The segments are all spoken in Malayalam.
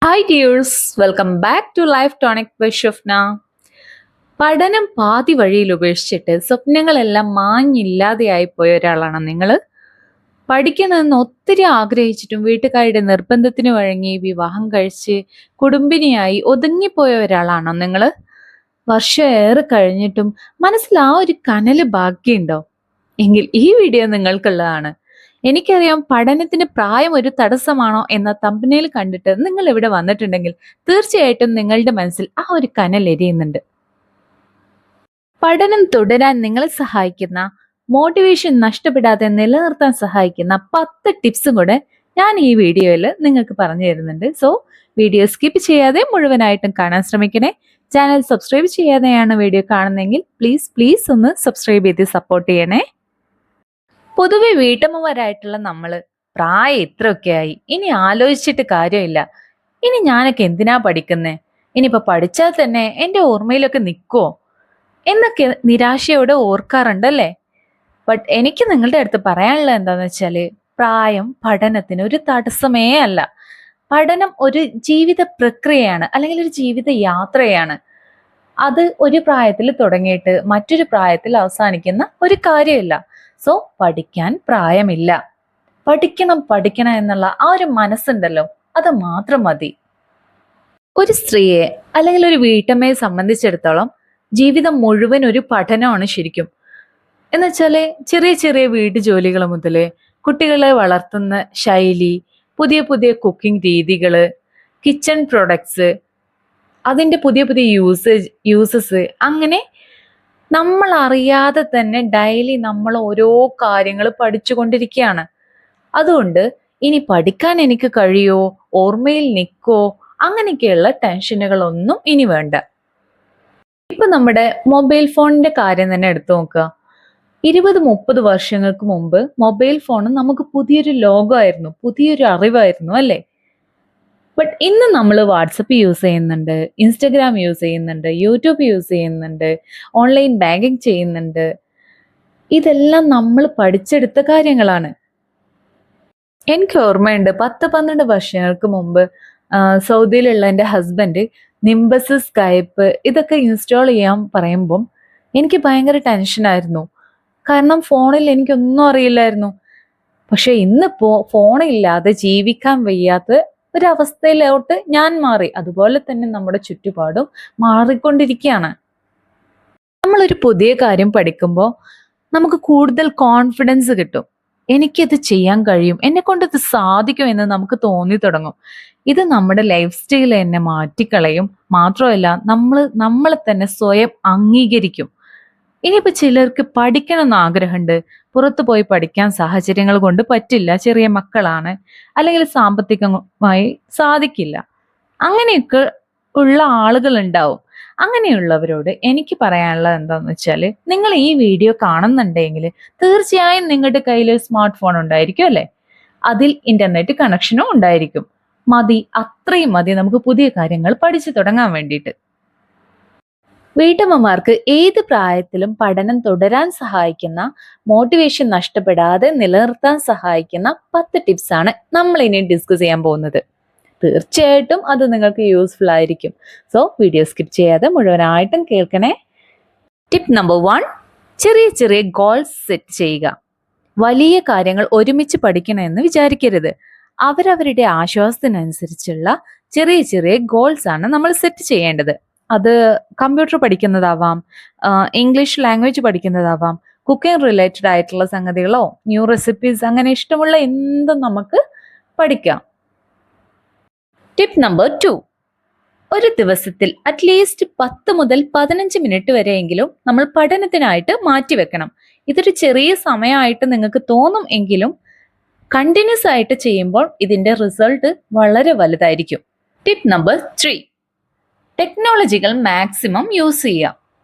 Hi dears, welcome back to Life Tonic by Shafna. പഠനം പാതി വഴിയിൽ ഉപേക്ഷിച്ചിട്ട് സ്വപ്നങ്ങളെല്ലാം മാഞ്ഞില്ലാതെയായി പോയ ഒരാളാണ് നിങ്ങൾ. പഠിക്കണമെന്ന് ഒത്തിരി ആഗ്രഹിച്ചിട്ടും വീട്ടുകാരുടെ നിർബന്ധത്തിന് വഴങ്ങി വിവാഹം കഴിച്ച് കുടുംബിനിയായി ഒതുങ്ങിപ്പോയ ഒരാളാണോ നിങ്ങൾ? വർഷം ഏറെ കഴിഞ്ഞിട്ടും മനസ്സിൽ ആ ഒരു കനല് ബാക്കിയുണ്ടോ? എങ്കിൽ ഈ വീഡിയോ നിങ്ങൾക്കുള്ളതാണ്. എനിക്കറിയാം പഠനത്തിന് പ്രായം ഒരു തടസ്സമാണോ എന്ന തമ്പനയിൽ കണ്ടിട്ട് നിങ്ങൾ ഇവിടെ വന്നിട്ടുണ്ടെങ്കിൽ തീർച്ചയായിട്ടും നിങ്ങളുടെ മനസ്സിൽ ആ ഒരു കനൽ എരിയുന്നുണ്ട്. പഠനം തുടരാൻ നിങ്ങളെ സഹായിക്കുന്ന, മോട്ടിവേഷൻ നഷ്ടപ്പെടാതെ നിലനിർത്താൻ സഹായിക്കുന്ന 10 ടിപ്സും കൂടെ ഞാൻ ഈ വീഡിയോയിൽ നിങ്ങൾക്ക് പറഞ്ഞു തരുന്നുണ്ട്. സോ വീഡിയോ സ്കിപ്പ് ചെയ്യാതെ മുഴുവനായിട്ടും കാണാൻ ശ്രമിക്കണേ. ചാനൽ സബ്സ്ക്രൈബ് ചെയ്യാതെയാണ് വീഡിയോ കാണുന്നതെങ്കിൽ പ്ലീസ് ഒന്ന് സബ്സ്ക്രൈബ് ചെയ്ത് സപ്പോർട്ട് ചെയ്യണേ. പൊതുവെ വീട്ടമ്മമാരായിട്ടുള്ള നമ്മള് പ്രായം ഇത്രയൊക്കെ ആയി, ഇനി ആലോചിച്ചിട്ട് കാര്യമില്ല, ഇനി ഞാനൊക്കെ എന്തിനാ പഠിക്കുന്നേ, ഇനിയിപ്പോ പഠിച്ചാൽ തന്നെ എന്റെ ഓർമ്മയിലൊക്കെ നിൽക്കുവോ എന്നൊക്കെ നിരാശയോടെ ഓർക്കാറുണ്ടല്ലേ. ബട്ട് എനിക്ക് നിങ്ങളുടെ അടുത്ത് പറയാനുള്ളത് എന്താന്ന് വെച്ചാല്, പ്രായം പഠനത്തിന് ഒരു തടസ്സമേ അല്ല. പഠനം ഒരു ജീവിത പ്രക്രിയയാണ്, അല്ലെങ്കിൽ ഒരു ജീവിത യാത്രയാണ്. അത് ഒരു പ്രായത്തിൽ തുടങ്ങിയിട്ട് മറ്റൊരു പ്രായത്തിൽ അവസാനിക്കുന്ന ഒരു കാര്യമില്ല. സോ പഠിക്കാൻ പ്രായമില്ല. പഠിക്കണം എന്നുള്ള ആ ഒരു മനസ്സുണ്ടല്ലോ, അത് മാത്രം മതി. ഒരു സ്ത്രീയെ അല്ലെങ്കിൽ ഒരു വീട്ടമ്മയെ സംബന്ധിച്ചിടത്തോളം ജീവിതം മുഴുവൻ ഒരു പഠനമാണ് ശരിക്കും. എന്നുവെച്ചാല് ചെറിയ ചെറിയ വീട്ടു ജോലികൾ മുതല് കുട്ടികളെ വളർത്തുന്ന ശൈലി, പുതിയ പുതിയ കുക്കിംഗ് രീതികള്, കിച്ചൺ പ്രൊഡക്ട്സ്, അതിന്റെ പുതിയ പുതിയ യൂസസ്, അങ്ങനെ നമ്മൾ അറിയാതെ തന്നെ ഡെയിലി നമ്മൾ ഓരോ കാര്യങ്ങൾ പഠിച്ചുകൊണ്ടിരിക്കുകയാണ്. അതുകൊണ്ട് ഇനി പഠിക്കാൻ എനിക്ക് കഴിയോ, ഓർമ്മയിൽ നിൽക്കോ, അങ്ങനെയൊക്കെയുള്ള ടെൻഷനുകളൊന്നും ഇനി വേണ്ട. ഇപ്പൊ നമ്മുടെ മൊബൈൽ ഫോണിന്റെ കാര്യം തന്നെ എടുത്തു നോക്കുക. 20-30 വർഷങ്ങൾക്ക് മുമ്പ് മൊബൈൽ ഫോൺ നമുക്ക് പുതിയൊരു ലോകമായിരുന്നു, പുതിയൊരു അറിവായിരുന്നു അല്ലേ. ബട്ട് ഇന്ന് നമ്മൾ വാട്സപ്പ് യൂസ് ചെയ്യുന്നുണ്ട്, ഇൻസ്റ്റഗ്രാം യൂസ് ചെയ്യുന്നുണ്ട്, യൂട്യൂബ് യൂസ് ചെയ്യുന്നുണ്ട്, ഓൺലൈൻ ബാങ്കിങ് ചെയ്യുന്നുണ്ട്. ഇതെല്ലാം നമ്മൾ പഠിച്ചെടുത്ത കാര്യങ്ങളാണ്. എനിക്ക് ഓർമ്മയുണ്ട് 10-12 വർഷങ്ങൾക്ക് മുമ്പ് സൗദിയിലുള്ള എൻ്റെ ഹസ്ബൻഡ് നിംബസ്, സ്കൈപ്പ് ഇതൊക്കെ ഇൻസ്റ്റാൾ ചെയ്യാൻ പറയുമ്പം എനിക്ക് ഭയങ്കര ടെൻഷനായിരുന്നു. കാരണം ഫോണിൽ എനിക്കൊന്നും അറിയില്ലായിരുന്നു. പക്ഷെ ഇന്നിപ്പോ ഫോണില്ലാതെ ജീവിക്കാൻ വയ്യാത്ത ഒരവസ്ഥയിലോട്ട് ഞാൻ മാറി. അതുപോലെ തന്നെ നമ്മുടെ ചുറ്റുപാടും മാറിക്കൊണ്ടിരിക്കുകയാണ്. നമ്മളൊരു പുതിയ കാര്യം പഠിക്കുമ്പോൾ നമുക്ക് കൂടുതൽ കോൺഫിഡൻസ് കിട്ടും. എനിക്കത് ചെയ്യാൻ കഴിയും, എന്നെ കൊണ്ട് ഇത് സാധിക്കും എന്ന് നമുക്ക് തോന്നി തുടങ്ങും. ഇത് നമ്മുടെ ലൈഫ് സ്റ്റൈൽ തന്നെ മാറ്റിക്കളയും. മാത്രമല്ല, നമ്മളെ തന്നെ സ്വയം അംഗീകരിക്കും. ഇനിയിപ്പോ ചിലർക്ക് പഠിക്കണം എന്ന് ആഗ്രഹമുണ്ട്, പുറത്തു പോയി പഠിക്കാൻ സാഹചര്യങ്ങൾ കൊണ്ട് പറ്റില്ല, ചെറിയ മക്കളാണ്, അല്ലെങ്കിൽ സാമ്പത്തികമായി സാധിക്കില്ല, അങ്ങനെയൊക്കെ ഉള്ള ആളുകൾ ഉണ്ടാവും. അങ്ങനെയുള്ളവരോട് എനിക്ക് പറയാനുള്ളത് എന്താന്ന് വെച്ചാല്, നിങ്ങൾ ഈ വീഡിയോ കാണുന്നുണ്ടെങ്കിൽ തീർച്ചയായും നിങ്ങളുടെ കയ്യിൽ സ്മാർട്ട് ഫോൺ ഉണ്ടായിരിക്കും അല്ലെ. അതിൽ ഇന്റർനെറ്റ് കണക്ഷനും ഉണ്ടായിരിക്കും. മതി, അത്രയും മതി നമുക്ക് പുതിയ കാര്യങ്ങൾ പഠിച്ചു തുടങ്ങാൻ വേണ്ടിയിട്ട്. വീട്ടമ്മമാർക്ക് ഏത് പ്രായത്തിലും പഠനം തുടരാൻ സഹായിക്കുന്ന, മോട്ടിവേഷൻ നഷ്ടപ്പെടാതെ നിലനിർത്താൻ സഹായിക്കുന്ന 10 ടിപ്സ് ആണ് നമ്മൾ ഇനി ഡിസ്കസ് ചെയ്യാൻ പോകുന്നത്. തീർച്ചയായിട്ടും അത് നിങ്ങൾക്ക് യൂസ്ഫുൾ ആയിരിക്കും. സോ വീഡിയോ സ്കിപ്പ് ചെയ്യാതെ മുഴുവനായിട്ടും കേൾക്കണേ. ടിപ്പ് നമ്പർ 1, ചെറിയ ചെറിയ ഗോൾസ് സെറ്റ് ചെയ്യുക. വലിയ കാര്യങ്ങൾ ഒരുമിച്ച് പഠിക്കണമെന്ന് വിചാരിക്കരുത്. അവരവരുടെ ആശ്വാസത്തിനനുസരിച്ചുള്ള ചെറിയ ചെറിയ ഗോൾസ് ആണ് നമ്മൾ സെറ്റ് ചെയ്യേണ്ടത്. അത് കമ്പ്യൂട്ടർ പഠിക്കുന്നതാവാം, ഇംഗ്ലീഷ് ലാംഗ്വേജ് പഠിക്കുന്നതാവാം, കുക്കിംഗ് റിലേറ്റഡ് ആയിട്ടുള്ള സംഗതികളോ, ന്യൂ റെസിപ്പീസ്, അങ്ങനെ ഇഷ്ടമുള്ള എന്തും നമുക്ക് പഠിക്കാം. ടിപ്പ് നമ്പർ 2, ഒരു ദിവസത്തിൽ അറ്റ്ലീസ്റ്റ് 10 മുതൽ 15 മിനിറ്റ് വരെയെങ്കിലും നമ്മൾ പഠനത്തിനായിട്ട് മാറ്റിവെക്കണം. ഇതൊരു ചെറിയ സമയമായിട്ട് നിങ്ങൾക്ക് തോന്നും എങ്കിലും കണ്ടിന്യൂസ് ആയിട്ട് ചെയ്യുമ്പോൾ ഇതിന്റെ റിസൾട്ട് വളരെ വലുതായിരിക്കും. ടിപ്പ് നമ്പർ 3, ടെക്നോളജികൾ മാക്സിമം യൂസ് ചെയ്യുക.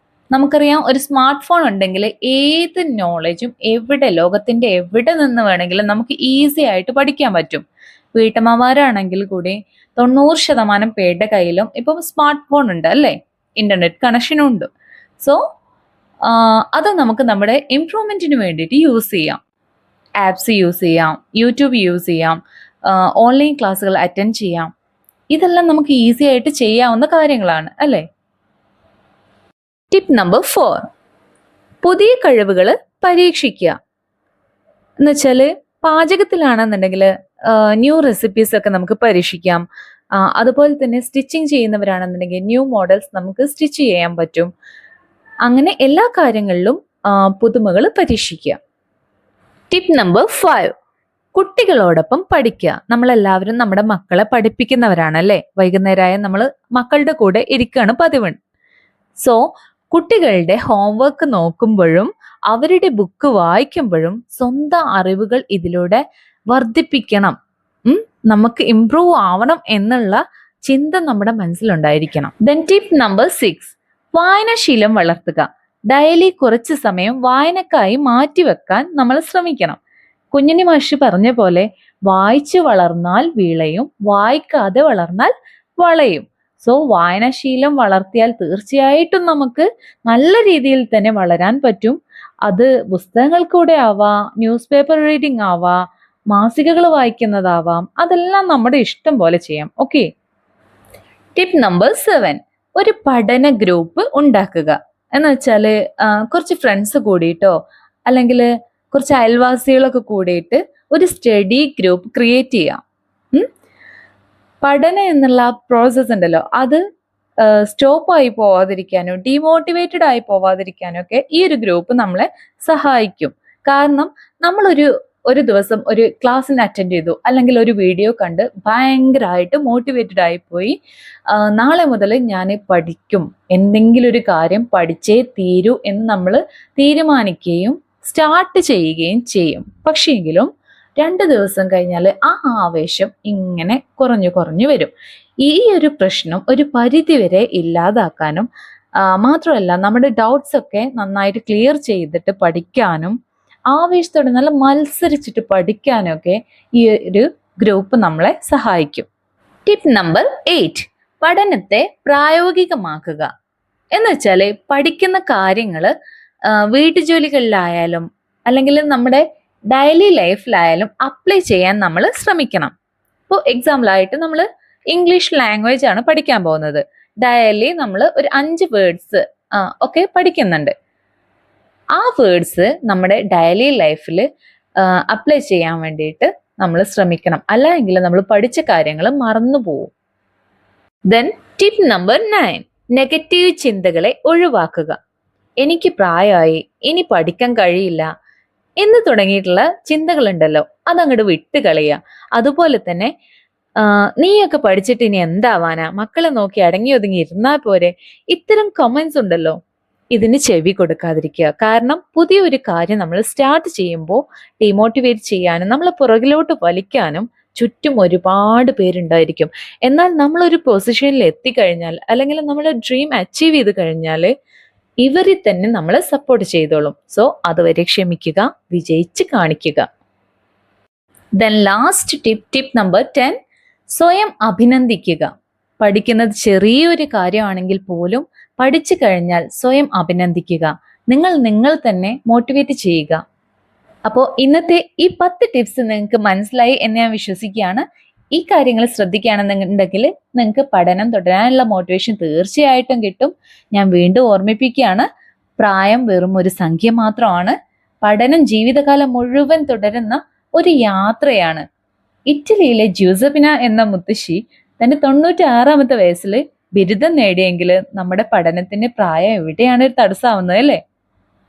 നമുക്കറിയാം, ഒരു സ്മാർട്ട് ഫോൺ ഉണ്ടെങ്കിൽ ഏത് നോളജും ലോകത്തിന്റെ എവിടെ നിന്ന് വേണമെങ്കിലും നമുക്ക് ഈസി ആയിട്ട് പഠിക്കാൻ പറ്റും. വീട്ടമ്മമാരാണെങ്കിൽ കൂടി 90% പേരുടെ കയ്യിലും ഇപ്പം സ്മാർട്ട് ഫോൺ ഉണ്ട് അല്ലേ, ഇന്റർനെറ്റ് കണക്ഷനും ഉണ്ട്. സോ അത് നമുക്ക് നമ്മുടെ ഇംപ്രൂവ്മെന്റിന് വേണ്ടിയിട്ട് യൂസ് ചെയ്യാം. ആപ്സ് യൂസ് ചെയ്യാം, യൂട്യൂബ് യൂസ് ചെയ്യാം, ഓൺലൈൻ ക്ലാസ്സുകൾ അറ്റൻഡ് ചെയ്യാം. ഇതെല്ലാം നമുക്ക് ഈസി ആയിട്ട് ചെയ്യാവുന്ന കാര്യങ്ങളാണ് അല്ലേ? ടിപ്പ് നമ്പർ 4, പുതിയ കഴിവുകൾ പരീക്ഷിക്കുക. എന്നുവെച്ചാല് പാചകത്തിലാണെന്നുണ്ടെങ്കിൽ ന്യൂ റെസിപ്പീസ് ഒക്കെ നമുക്ക് പരീക്ഷിക്കാം. അതുപോലെ തന്നെ സ്റ്റിച്ചിങ് ചെയ്യുന്നവരാണെന്നുണ്ടെങ്കിൽ ന്യൂ മോഡൽസ് നമുക്ക് സ്റ്റിച്ച് ചെയ്യാൻ പറ്റും. അങ്ങനെ എല്ലാ കാര്യങ്ങളിലും പുതുമകൾ പരീക്ഷിക്കുക. ടിപ്പ് നമ്പർ 5, കുട്ടികളോടൊപ്പം പഠിക്കുക. നമ്മളെല്ലാവരും നമ്മുടെ മക്കളെ പഠിപ്പിക്കുന്നവരാണല്ലേ. വൈകുന്നേരമായ നമ്മൾ മക്കളുടെ കൂടെ ഇരിക്കുകയാണ് പതിവ്. സോ കുട്ടികളുടെ ഹോംവർക്ക് നോക്കുമ്പോഴും അവരുടെ ബുക്ക് വായിക്കുമ്പോഴും സ്വന്തം അറിവുകൾ ഇതിലൂടെ വർദ്ധിപ്പിക്കണം. നമുക്ക് ഇംപ്രൂവ് ആവണം എന്നുള്ള ചിന്ത നമ്മുടെ മനസ്സിലുണ്ടായിരിക്കണം. ദെൻ ടിപ്പ് നമ്പർ 6, വായനാശീലം വളർത്തുക. ഡെയിലി കുറച്ച് സമയം വായനക്കായി മാറ്റിവെക്കാൻ നമ്മൾ ശ്രമിക്കണം. കുഞ്ഞുണ്ണി മാഷ് പറഞ്ഞ പോലെ വായിച്ചു വളർന്നാൽ വിളയും, വായിക്കാതെ വളർന്നാൽ വളയും. സോ വായനാശീലം വളർത്തിയാൽ തീർച്ചയായിട്ടും നമുക്ക് നല്ല രീതിയിൽ തന്നെ വളരാൻ പറ്റും. അത് പുസ്തകങ്ങൾ കൂടെ ആവാം, ന്യൂസ് പേപ്പർ റീഡിംഗ് ആവാം, മാസികകൾ വായിക്കുന്നതാവാം, അതെല്ലാം നമ്മുടെ ഇഷ്ടം പോലെ ചെയ്യാം. ഓക്കെ. ടിപ്പ് നമ്പർ 7, ഒരു പഠന ഗ്രൂപ്പ് ഉണ്ടാക്കുക. എന്ന് വെച്ചാല് കുറച്ച് ഫ്രണ്ട്സ് കൂടിയിട്ടോ അല്ലെങ്കിൽ കുറച്ച് അയൽവാസികളൊക്കെ കൂടിയിട്ട് ഒരു സ്റ്റഡി ഗ്രൂപ്പ് ക്രിയേറ്റ് ചെയ്യാം. പഠനം എന്നുള്ള പ്രോസസ് ഉണ്ടല്ലോ, അത് സ്റ്റോപ്പ് ആയി പോവാതിരിക്കാനോ ഡീമോട്ടിവേറ്റഡ് ആയി പോവാതിരിക്കാനോ ഒക്കെ ഈ ഒരു ഗ്രൂപ്പ് നമ്മളെ സഹായിക്കും. കാരണം ഒരു ദിവസം ഒരു ക്ലാസ്സിന് അറ്റൻഡ് ചെയ്തു, അല്ലെങ്കിൽ ഒരു വീഡിയോ കണ്ട് ഭയങ്കരമായിട്ട് മോട്ടിവേറ്റഡ് ആയിപ്പോയി, നാളെ മുതൽ ഞാൻ പഠിക്കും, എന്തെങ്കിലും ഒരു കാര്യം പഠിച്ചേ തീരൂ എന്ന് നമ്മൾ തീരുമാനിക്കുകയും സ്റ്റാർട്ട് ചെയ്യുകയും ചെയ്യും. പക്ഷേങ്കിലും 2 ദിവസം കഴിഞ്ഞാൽ ആ ആവേശം ഇങ്ങനെ കുറഞ്ഞു വരും. ഈ ഒരു പ്രശ്നം ഒരു പരിധിവരെ ഇല്ലാതാക്കാനും മാത്രമല്ല നമ്മുടെ ഡൗട്ട്സ് ഒക്കെ നന്നായിട്ട് ക്ലിയർ ചെയ്തിട്ട് പഠിക്കാനും ആവേശത്തോടെ നല്ല മത്സരിച്ചിട്ട് പഠിക്കാനും ഒക്കെ ഈ ഒരു ഗ്രൂപ്പ് നമ്മളെ സഹായിക്കും. ടിപ്പ് നമ്പർ 8, പഠനത്തെ പ്രായോഗികമാക്കുക. എന്ന് വെച്ചാല് പഠിക്കുന്ന കാര്യങ്ങൾ വീട്ടുജോലികളിലായാലും അല്ലെങ്കിൽ നമ്മുടെ ഡെയിലി ലൈഫിലായാലും അപ്ലൈ ചെയ്യാൻ നമ്മൾ ശ്രമിക്കണം. ഇപ്പോൾ എക്സാമ്പിളായിട്ട് നമ്മൾ ഇംഗ്ലീഷ് ലാംഗ്വേജ് ആണ് പഠിക്കാൻ പോകുന്നത്. ഡെയിലി നമ്മൾ ഒരു 5 വേർഡ്സ് ഒക്കെ പഠിക്കുന്നുണ്ട്. ആ വേർഡ്സ് നമ്മുടെ ഡെയിലി ലൈഫിൽ അപ്ലൈ ചെയ്യാൻ വേണ്ടിയിട്ട് നമ്മൾ ശ്രമിക്കണം. അല്ലെങ്കിൽ നമ്മൾ പഠിച്ച കാര്യങ്ങൾ മറന്നു പോകും. ദെൻ ടിപ്പ് നമ്പർ 9, നെഗറ്റീവ് ചിന്തകളെ ഒഴിവാക്കുക. എനിക്ക് പ്രായമായി, ഇനി പഠിക്കാൻ കഴിയില്ല എന്ന് തുടങ്ങിയിട്ടുള്ള ചിന്തകളുണ്ടല്ലോ, അതങ്ങോട്ട് വിട്ട് കളയുക. അതുപോലെ തന്നെ നീയൊക്കെ പഠിച്ചിട്ട് ഇനി എന്താവാനാ, മക്കളെ നോക്കി അടങ്ങി ഒതുങ്ങി ഇരുന്നാൽ പോരെ, ഇത്തരം കമന്റ്സ് ഉണ്ടല്ലോ, ഇതിന് ചെവി കൊടുക്കാതിരിക്കുക. കാരണം പുതിയൊരു കാര്യം നമ്മൾ സ്റ്റാർട്ട് ചെയ്യുമ്പോൾ ഡിമോട്ടിവേറ്റ് ചെയ്യാനും നമ്മളെ പുറകിലോട്ട് വലിക്കാനും ചുറ്റും ഒരുപാട് പേരുണ്ടായിരിക്കും. എന്നാൽ നമ്മളൊരു പൊസിഷനിൽ എത്തിക്കഴിഞ്ഞാൽ അല്ലെങ്കിൽ നമ്മൾ ഡ്രീം അച്ചീവ് ചെയ്ത് കഴിഞ്ഞാൽ ഇവരെ തന്നെ നമ്മളെ സപ്പോർട്ട് ചെയ്തോളും. സോ അതുവരെ ക്ഷമിക്കുക, വിജയിച്ച് കാണിക്കുക. ദെൻ ലാസ്റ്റ് ടിപ്പ് നമ്പർ 10, സ്വയം അഭിനന്ദിക്കുക. പഠിക്കുന്നത് ചെറിയൊരു കാര്യമാണെങ്കിൽ പോലും പഠിച്ചു കഴിഞ്ഞാൽ സ്വയം അഭിനന്ദിക്കുക. നിങ്ങൾ തന്നെ മോട്ടിവേറ്റ് ചെയ്യുക. അപ്പോൾ ഇന്നത്തെ ഈ 10 ടിപ്സ് നിങ്ങൾക്ക് മനസ്സിലായി എന്ന് ഞാൻ വിശ്വസിക്കുകയാണ്. ഈ കാര്യങ്ങൾ ശ്രദ്ധിക്കുകയാണെന്നുണ്ടെങ്കിൽ നിങ്ങൾക്ക് പഠനം തുടരാനുള്ള മോട്ടിവേഷൻ തീർച്ചയായിട്ടും കിട്ടും. ഞാൻ വീണ്ടും ഓർമ്മിപ്പിക്കുകയാണ്, പ്രായം വെറും ഒരു സംഖ്യ മാത്രമാണ്. പഠനം ജീവിതകാലം മുഴുവൻ തുടരുന്ന ഒരു യാത്രയാണ്. ഇറ്റലിയിലെ ജ്യൂസപ്പിന എന്ന മുത്തശ്ശി തന്റെ 96-ാമത്തെ വയസ്സിൽ ബിരുദം നേടിയെങ്കിൽ നമ്മുടെ പഠനത്തിന്റെ പ്രായം എവിടെയാണ് ഒരു തടസ്സമാവുന്നത് അല്ലേ?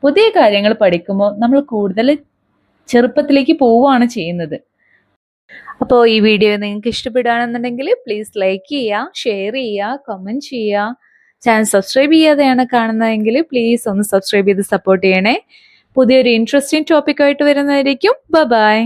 പുതിയ കാര്യങ്ങൾ പഠിക്കുമ്പോൾ നമ്മൾ കൂടുതൽ ചെറുപ്പത്തിലേക്ക് പോവുകയാണ് ചെയ്യുന്നത്. അപ്പോൾ ഈ വീഡിയോ നിങ്ങൾക്ക് ഇഷ്ടപ്പെടുകയാണെന്നുണ്ടെങ്കിൽ പ്ലീസ് ലൈക്ക് ചെയ്യുക, ഷെയർ ചെയ്യുക, കമന്റ് ചെയ്യുക. ചാനൽ സബ്സ്ക്രൈബ് ചെയ്യാതെയാണ് കാണുന്നതെങ്കിൽ പ്ലീസ് ഒന്ന് സബ്സ്ക്രൈബ് ചെയ്ത് സപ്പോർട്ട് ചെയ്യണേ. പുതിയൊരു ഇൻട്രസ്റ്റിംഗ് ടോപ്പിക്കായിട്ട് വരുന്നതായിരിക്കും. ബൈ.